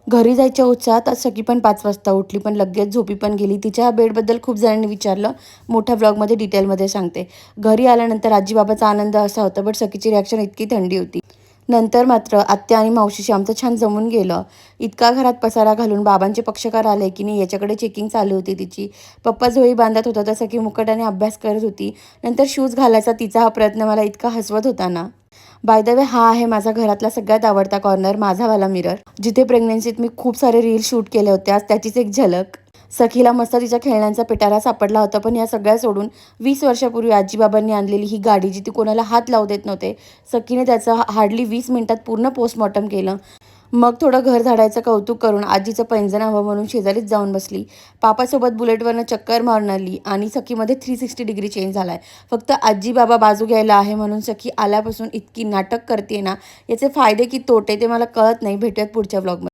घरी जायच्या उत्साहात आज सखी पण 5 वाजता उठली, पण लगेच झोपी पण गेली. तिच्या बेडबद्दल खूप जणांनी विचारलं. मोठ्या व्लॉगमध्ये डिटेलमध्ये सांगते. घरी आल्यानंतर आजी-बाबाचा आनंद असा होता, बट सखीची रिॲक्शन इतकी थंडी होती. नंतर मात्र आत्या आणि मावशीशी आमचं छान जमून गेलं. इतका घरात पसारा घालून बाबांचे पक्षकार आले की नाही याच्याकडे चेकिंग चालू होती तिची. पप्पा झोळी बांधत होता तर सखी मुकाट्याने अभ्यास करत होती. नंतर शूज घालायचा तिचा हा प्रयत्न मला इतका हसवत होता ना. बाय द वे हा आहे माझा घरातला सगळ्यात आवडता कॉर्नर, माझावाला मिरर. जिथे प्रेग्नन्सीत मी खूप सारे रील्स शूट केले होते. आज त्याचीच एक झलक. सखीला मस्त तिच्या खेळण्यांचा पिटारा सापडला होता. पण या सगळ्या सोडून 20 वर्षापूर्वी आजी-बाबांनी आणलेली ही गाडी जिथे कोणाला हात लावू देत नव्हते, सखीने त्याचं हार्डली 20 मिनिटात पूर्ण पोस्टमॉर्टम केलं. मग थोडं घर झाडायचं कौतुक करून आजीचं पैंजण हवं म्हणून शेजारीच जाऊन बसली. पापासोबत बुलेटवरनं चक्कर मारून आली आणि सखीमध्ये 360 डिग्री चेंज झालाय. फक्त आजी-बाबा बाजू घ्यायला आहे म्हणून सखी आल्यापासून इतकी नाटक करते ना, याचे फायदे की तोटे ते मला कळत नाही. भेटूयात पुढच्या व्लॉगमध्ये.